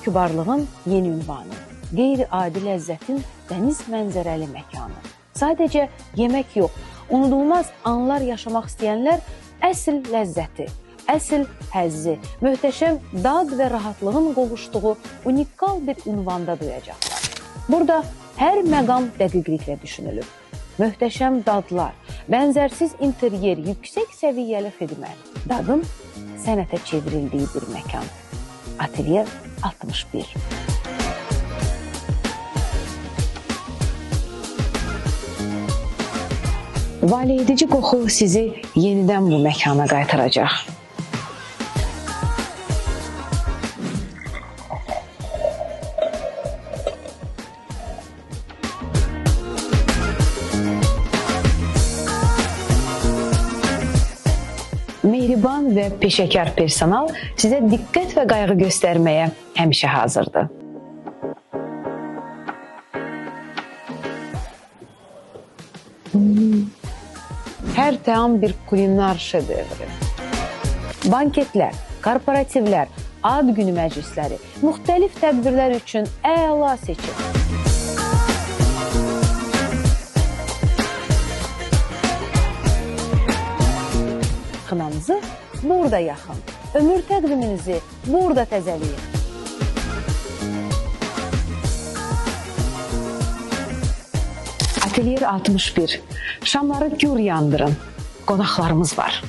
kübarlığın yeni ünvanı, qeyri-adi ləzzətin dəniz mənzərəli məkanı. Sadəcə yemək yox, unudulmaz anlar yaşamaq istəyənlər əsl ləzzəti, əsl həzzi, möhtəşəm dad və rahatlığın qovuşduğu unikal bir ünvanda duyacaqlar. Burada hər məqam dəqiqliklə düşünülür. Möhtəşəm dadlar, bənzərsiz interyer, yüksək səviyyəli xidmət, dadın sənətə çevrildiyi bir məkan. Atelier 61. Valiyedici qoxu sizi yenidən bu məkana qaytaracaq. Mehriban və peşəkar personal sizə diqqət və qayğı göstərməyə həmişə hazırdır. Hər təam bir kulinar şedevri. Banketlər, korporativlər, ad günü məclisləri, müxtəlif tədbirlər üçün əla seçim. Xınanızı burada yaxın, ömür təqviminizi burada təzəliyin. Atelier 61. Şamları gür yandırın. Qonaqlarımız var.